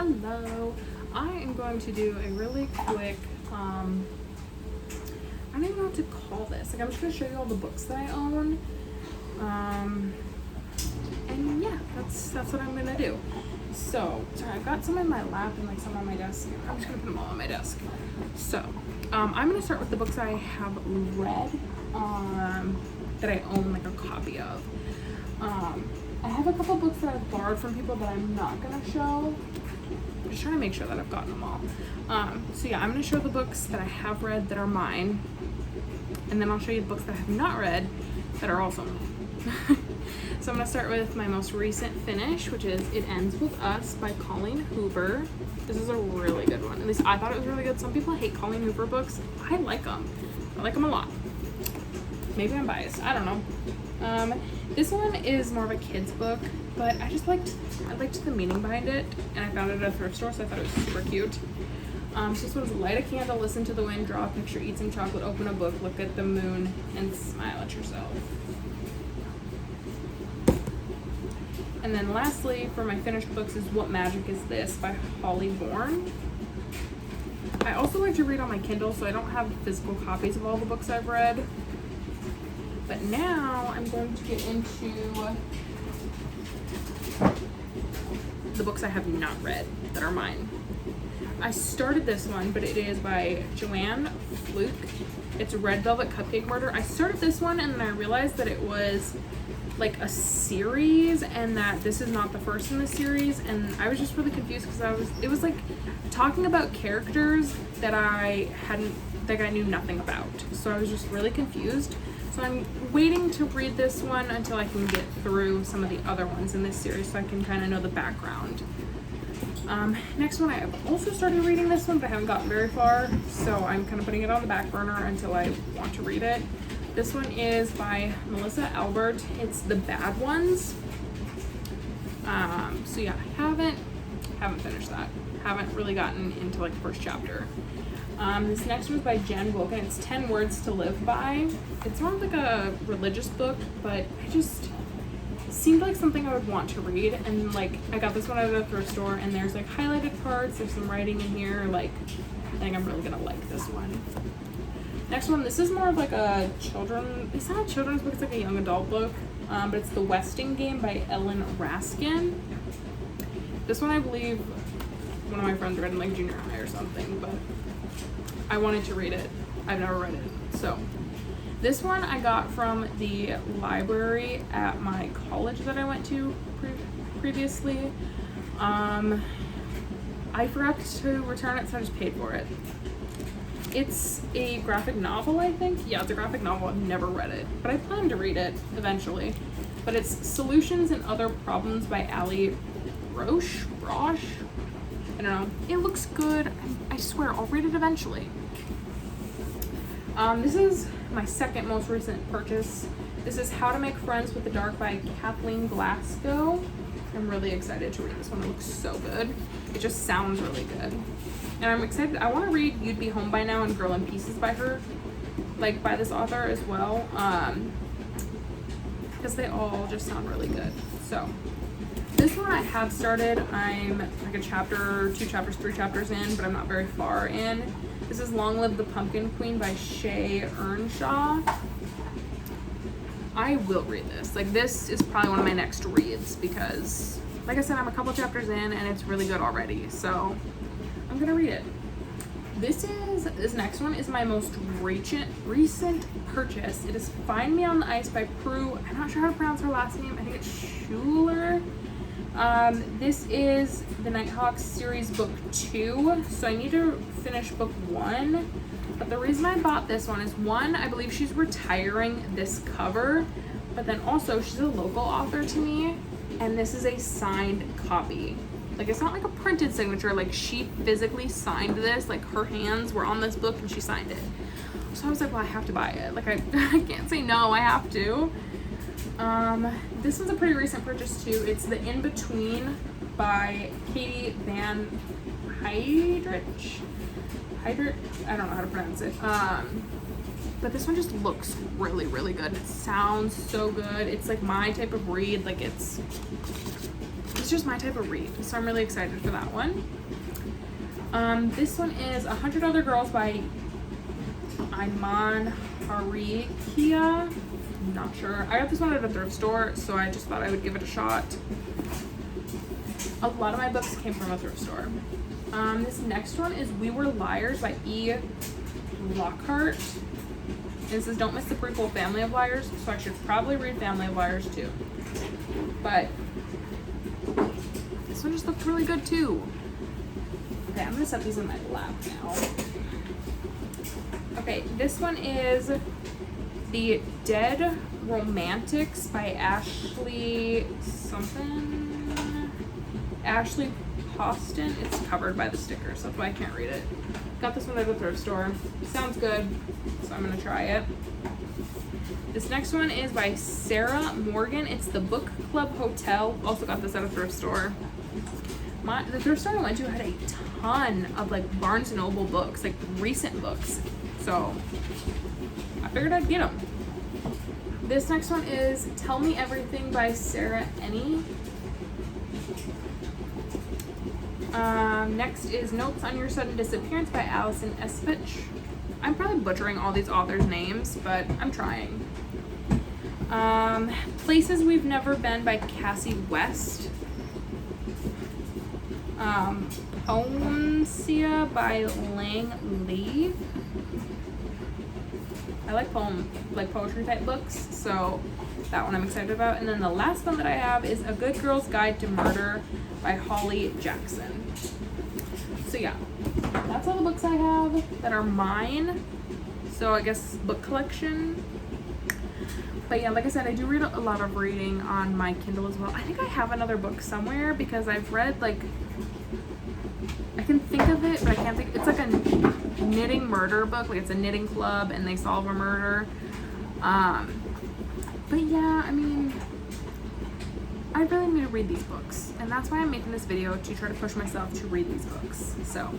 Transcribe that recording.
Hello. I am going to do a really quick, I don't even know what to call this. Like, I'm just going to show you all the books that I own. And yeah, that's what I'm going to do. So, sorry, I've got some in my lap and like some on my desk. I'm just going to put them all on my desk. So, I'm going to start with the books I have read, that I own like a copy of. I have a couple books that I've borrowed from people that I'm not going to show. I'm just trying to make sure that I've gotten them all. So yeah, I'm going to show the books that I have read that are mine. And then I'll show you the books that I have not read that are also mine. So I'm going to start with my most recent finish, which is It Ends With Us by Colleen Hoover. This is a really good one. At least I thought it was really good. Some people hate Colleen Hoover books. I like them. I like them a lot. Maybe I'm biased. I don't know. This one is more of a kid's book, but I liked the meaning behind it, and I found it at a thrift store, so I thought it was super cute. So this one's light a candle, listen to the wind, draw a picture, eat some chocolate, open a book, look at the moon, and smile at yourself. And then lastly, for my finished books is What Magic Is This by Holly Bourne. I also like to read on my Kindle, so I don't have physical copies of all the books I've read. But now I'm going to get into the books I have not read that are mine. I started this one, but it is by Joanne Fluke. It's Red Velvet Cupcake Murder. I started this one and then I realized that it was like a series and that this is not the first in the series, and I was just really confused because it was like talking about characters that I knew nothing about. So I was just really confused. So I'm waiting to read this one until I can get through some of the other ones in this series so I can kind of know the background. Next one, I have also started reading this one, but I haven't gotten very far, so I'm kind of putting it on the back burner until I want to read it. This one is by Melissa Albert. It's The Bad Ones. So yeah, I haven't finished that. Haven't really gotten into like the first chapter. This next one is by Jen Wilkin. It's 10 Words to Live By. It's more like a religious book, but it just seemed like something I would want to read. And like, I got this one at a thrift store, and there's like highlighted parts, there's some writing in here. Like, I think I'm really gonna like this one. Next one, this is more of like a it's not a children's book, it's like a young adult book. But it's The Westing Game by Ellen Raskin. This one I believe one of my friends read in like junior high or something, but I wanted to read it. I've never read it. So this one I got from the library at my college that I went to previously. I forgot to return it, so I just paid for it. It's a graphic novel, I think. Yeah, it's a graphic novel. I've never read it, but I plan to read it eventually. But it's Solutions and Other Problems by Ali Roche. I don't know. It looks good. I swear, I'll read it eventually. This is my second most recent purchase. This is How to Make Friends with the Dark by Kathleen Glasgow. I'm really excited to read this one. It looks so good. It just sounds really good. And I'm excited. I want to read You'd Be Home by Now and Girl in Pieces by her, like by this author as well, because they all just sound really good. So this one I have started. I'm like a chapter, 2 chapters, 3 chapters in, but I'm not very far in. This is Long Live the Pumpkin Queen by Shay Earnshaw. I will read this. Like, this is probably one of my next reads because, like I said, I'm a couple chapters in and it's really good already. So I'm gonna read it. This next one is my most recent purchase. It is Find Me on the Ice by Prue. I'm not sure how to pronounce her last name. I think it's Schuler. This is the Nighthawk series book 2, so I need to finish book 1. But the reason I bought this one is, one, I believe she's retiring this cover, but then also she's a local author to me, and this is a signed copy. Like, it's not like a printed signature, like she physically signed this, like her hands were on this book and she signed it. So I was like, well, I have to buy it. Like, I can't say no, I have to. This one's a pretty recent purchase too. It's The In Between by Katie Van Heidrich. I don't know how to pronounce it. But this one just looks really, really good. It sounds so good. It's like my type of read. Like, it's it's just my type of read, so I'm really excited for that one. This one is 100 Other Girls by Iman Harikia. I'm not sure. I got this one at a thrift store, so I just thought I would give it a shot. A lot of my books came from a thrift store. This next one is We Were Liars by E. Lockhart. And it says, don't miss the prequel Family of Liars, so I should probably read Family of Liars too. But this one just looked really good too. Okay, I'm gonna set these in my lap now. Okay, this one is The Dead Romantics by Ashley something. Ashley Poston. It's covered by the sticker, so that's why I can't read it. Got this one at a thrift store. Sounds good, so I'm gonna try it. This next one is by Sarah Morgan. It's The Book Club Hotel. Also got this at a thrift store. The thrift store I went to had a ton of like Barnes & Noble books, like recent books. So I figured I'd get them. This next one is Tell Me Everything by Sarah Enni. Next is Notes on Your Sudden Disappearance by Allison Espich. I'm probably butchering all these authors' names, but I'm trying. Places We've Never Been by Cassie West. Poesia by Lang Lee. I like poetry type books, so that one I'm excited about. And then the last one that I have is A Good Girl's Guide to Murder by Holly Jackson. So yeah, that's all the books I have that are mine. So I guess book collection. But yeah, like I said, I do read a lot of reading on my Kindle as well. I think I have another book somewhere because I've read like, I can think of it, but I can't think. It's like a knitting murder book. Like it's a knitting club and they solve a murder. But yeah, I mean, I really need to read these books. And that's why I'm making this video, to try to push myself to read these books. So